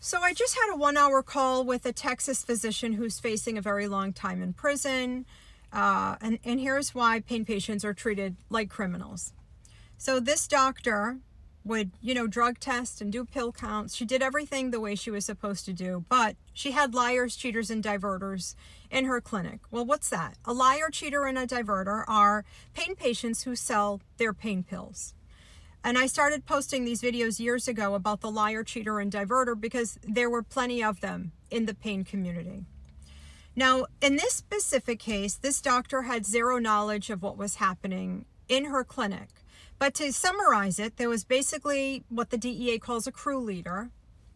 So I just had a 1-hour call with a Texas physician who's facing a very long time in prison. And here's why pain patients are treated like criminals. So this doctor would, drug test and do pill counts. She did everything the way she was supposed to do, but she had liars, cheaters, and diverters in her clinic. Well, what's that? A liar, cheater, and a diverter are pain patients who sell their pain pills. And I started posting these videos years ago about the liar, cheater, and diverter because there were plenty of them in the pain community. Now, in this specific case, this doctor had zero knowledge of what was happening in her clinic. But to summarize it, there was basically what the DEA calls a crew leader.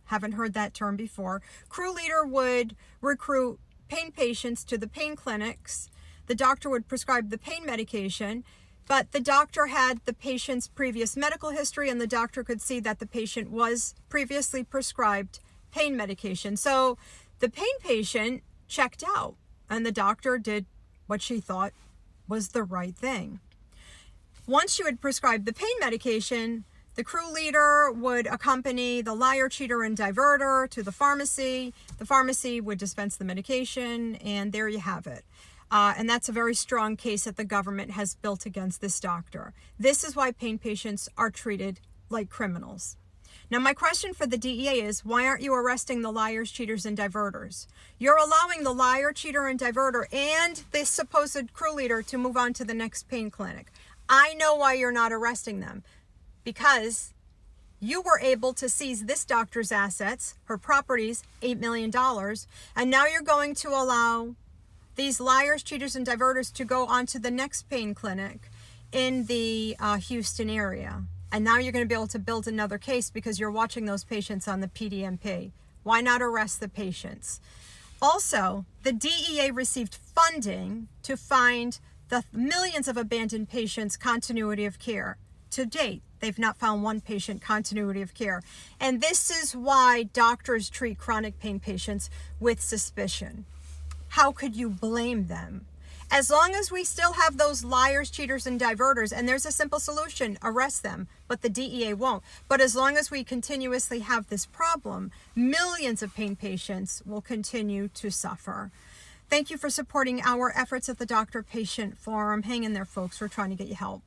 Haven't heard that term before. Crew leader would recruit pain patients to the pain clinics. The doctor would prescribe the pain medication, but the doctor had the patient's previous medical history, and the doctor could see that the patient was previously prescribed pain medication. So the pain patient checked out, and the doctor did what she thought was the right thing. Once she would prescribe the pain medication, the crew leader would accompany the liar, cheater, and diverter to the pharmacy. The pharmacy would dispense the medication, and there you have it. And that's a very strong case that the government has built against this doctor. This is why pain patients are treated like criminals. Now, my question for the DEA is, why aren't you arresting the liars, cheaters, and diverters? You're allowing the liar, cheater, and diverter and the supposed crew leader to move on to the next pain clinic. I know why you're not arresting them. Because you were able to seize this doctor's assets, her properties, $8 million, and now you're going to allow these liars, cheaters, and diverters to go on to the next pain clinic in the Houston area. And now you're going to be able to build another case because you're watching those patients on the PDMP. Why not arrest the patients? Also, the DEA received funding to find the millions of abandoned patients continuity of care. To date, they've not found one patient continuity of care. And this is why doctors treat chronic pain patients with suspicion. How could you blame them? As long as we still have those liars, cheaters, and diverters, and there's a simple solution, arrest them, but the DEA won't. But as long as we continuously have this problem, millions of pain patients will continue to suffer. Thank you for supporting our efforts at the Doctor Patient Forum. Hang in there, folks. We're trying to get you help.